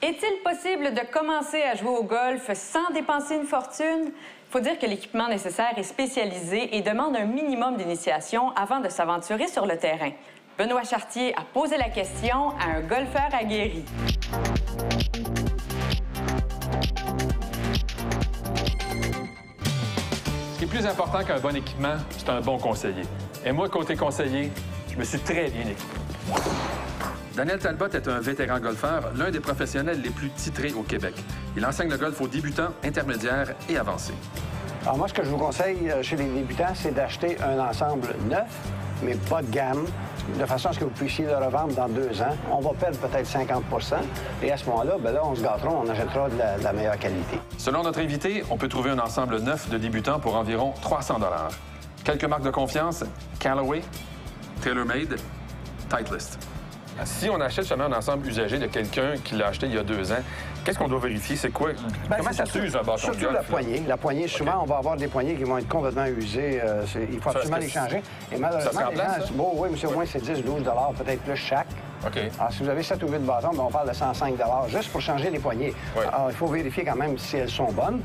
Est-il possible de commencer à jouer au golf sans dépenser une fortune? Il faut dire que l'équipement nécessaire est spécialisé et demande un minimum d'initiation avant de s'aventurer sur le terrain. Benoît Chartier a posé la question à un golfeur aguerri. Ce qui est plus important qu'un bon équipement, c'est un bon conseiller. Et moi, côté conseiller, je me suis très bien équipé. Daniel Talbot est un vétéran golfeur, l'un des professionnels les plus titrés au Québec. Il enseigne le golf aux débutants, intermédiaires et avancés. Alors moi, ce que je vous conseille chez les débutants, c'est d'acheter un ensemble neuf, mais pas de gamme, de façon à ce que vous puissiez le revendre dans 2 ans. On va perdre peut-être 50 et à ce moment-là, on se gâtera, on achètera de la meilleure qualité. Selon notre invité, on peut trouver un ensemble neuf de débutants pour environ 300 $. Quelques marques de confiance, Callaway, TaylorMade, Titleist. Si on achète seulement un ensemble usagé de quelqu'un qui l'a acheté il y a 2 ans, qu'est-ce qu'on doit vérifier? C'est quoi? Comment ça s'use un bâton de golf? Surtout la poignée. La poignée, souvent, on va avoir des poignées qui vont être complètement usées. Il faut absolument les changer. Et malheureusement, les gens... Bon, oui, mais c'est au moins c'est 10-12 $, peut-être plus chaque. OK. Alors, si vous avez 7 ou 8 bâtons, on parle de 105 $ juste pour changer les poignées. Oui. Alors, il faut vérifier quand même si elles sont bonnes.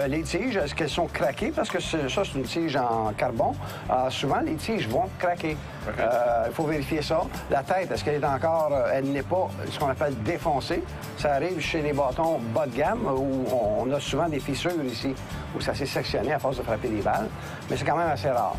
Les tiges, est-ce qu'elles sont craquées? Parce que ça, c'est une tige en carbone. Alors, souvent, les tiges vont craquer. Okay. Il faut vérifier ça. La tête, est-ce qu'elle est encore... elle n'est pas ce qu'on appelle défoncée. Ça arrive chez les bâtons bas de gamme où on a souvent des fissures ici, où ça s'est sectionné à force de frapper des balles. Mais c'est quand même assez rare.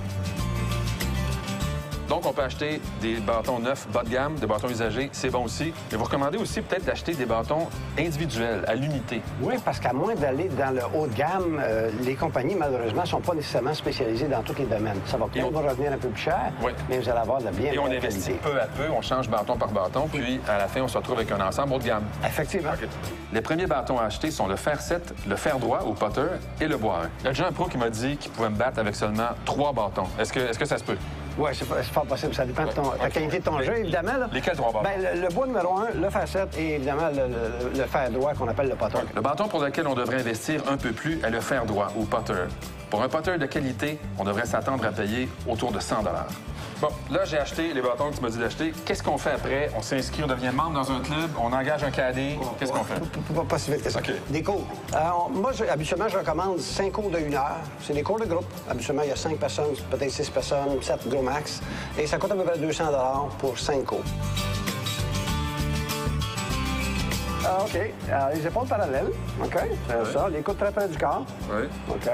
Donc, on peut acheter des bâtons neufs, bas de gamme, des bâtons usagés, c'est bon aussi. Mais vous recommandez aussi peut-être d'acheter des bâtons individuels, à l'unité. Oui, parce qu'à moins d'aller dans le haut de gamme, les compagnies, malheureusement, ne sont pas nécessairement spécialisées dans tous les domaines. Ça va peut-être revenir un peu plus cher, mais vous allez avoir de la bien Et on investit peu à peu, on change bâton par bâton, puis à la fin, on se retrouve avec un ensemble haut de gamme. Effectivement. Okay. Les premiers bâtons à acheter sont le fer 7, le fer droit ou putter et le bois 1. Il y a déjà un pro qui m'a dit qu'il pouvait me battre avec seulement 3 bâtons. Est-ce que ça se peut? Oui, c'est fort possible. Ça dépend de la qualité de ton jeu, évidemment. Là. Lesquels 3 bâtons? Bien, le bois numéro 1, le fer 7 et évidemment le fer droit qu'on appelle le putter. Le bâton pour lequel on devrait investir un peu plus est le fer droit ou putter. Pour un putter de qualité, on devrait s'attendre à payer autour de 100 $. Bon, là, j'ai acheté les bâtons que tu m'as dit d'acheter. Qu'est-ce qu'on fait après? On s'inscrit, on devient membre dans un club, on engage un cadet. Qu'est-ce qu'on fait? Pas si vite que ça. Okay. Des cours. Moi, habituellement, je recommande 5 cours de 1 heure. C'est des cours de groupe. Habituellement, il y a 5 personnes, peut-être 6 personnes, 7 gros max. Et ça coûte à peu près 200 $ pour 5 cours. OK. Les épaules parallèles. OK. Ça. Les coudes très près du corps. Oui. OK.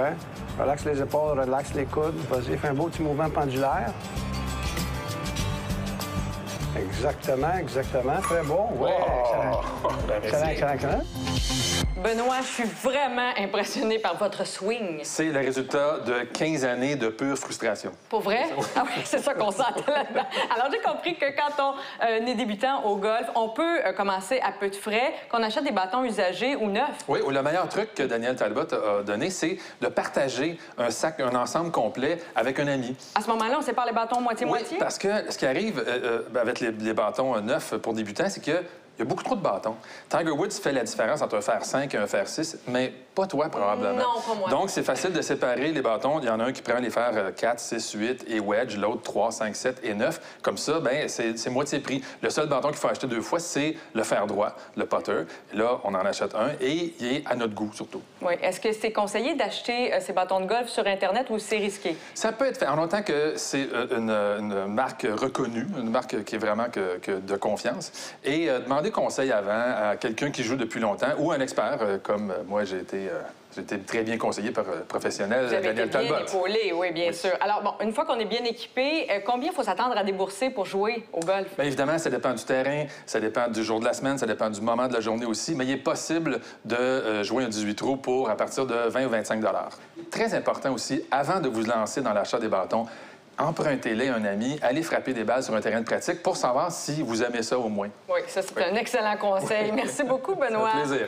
Relaxe les épaules, relaxe les coudes. Vas-y, fais un beau petit mouvement pendulaire. Exactement, exactement. Très bon. Oui, excellent. Benoît, je suis vraiment impressionné par votre swing. C'est le résultat de 15 années de pure frustration. Pour vrai? Ah oui, c'est ça qu'on sent là-dedans. Alors, j'ai compris que quand on est débutant au golf, on peut commencer à peu de frais, qu'on achète des bâtons usagés ou neufs. Oui, le meilleur truc que Daniel Talbot a donné, c'est de partager un ensemble complet avec un ami. À ce moment-là, on sépare les bâtons moitié-moitié? Oui, parce que ce qui arrive avec les bâtons neufs pour débutants, c'est que il y a beaucoup trop de bâtons. Tiger Woods fait la différence entre un fer 5 et un fer 6, mais pas toi, probablement. Non, pas moi. Donc, c'est facile de séparer les bâtons. Il y en a un qui prend les fers 4, 6, 8 et wedge, l'autre 3, 5, 7 et 9. Comme ça, bien, c'est moitié prix. Le seul bâton qu'il faut acheter 2 fois, c'est le fer droit, le putter. Là, on en achète un et il est à notre goût, surtout. Oui. Est-ce que c'est conseillé d'acheter ces bâtons de golf sur Internet ou c'est risqué? Ça peut être fait, en autant que c'est une marque reconnue, une marque qui est vraiment de confiance. Et demander conseil avant à quelqu'un qui joue depuis longtemps ou un expert, comme moi, j'ai été très bien conseillé par un professionnel, Daniel Talbot. Vous avez été bien épaulé, oui, bien sûr. Alors, bon, une fois qu'on est bien équipé, combien il faut s'attendre à débourser pour jouer au golf? Bien, évidemment, ça dépend du terrain, ça dépend du jour de la semaine, ça dépend du moment de la journée aussi, mais il est possible de jouer un 18 trous pour à partir de 20 ou 25 $. Très important aussi, avant de vous lancer dans l'achat des bâtons, empruntez-les à un ami, allez frapper des balles sur un terrain de pratique pour savoir si vous aimez ça au moins. Oui, ça, c'est un excellent conseil. Merci beaucoup, Benoît. Ça fait plaisir.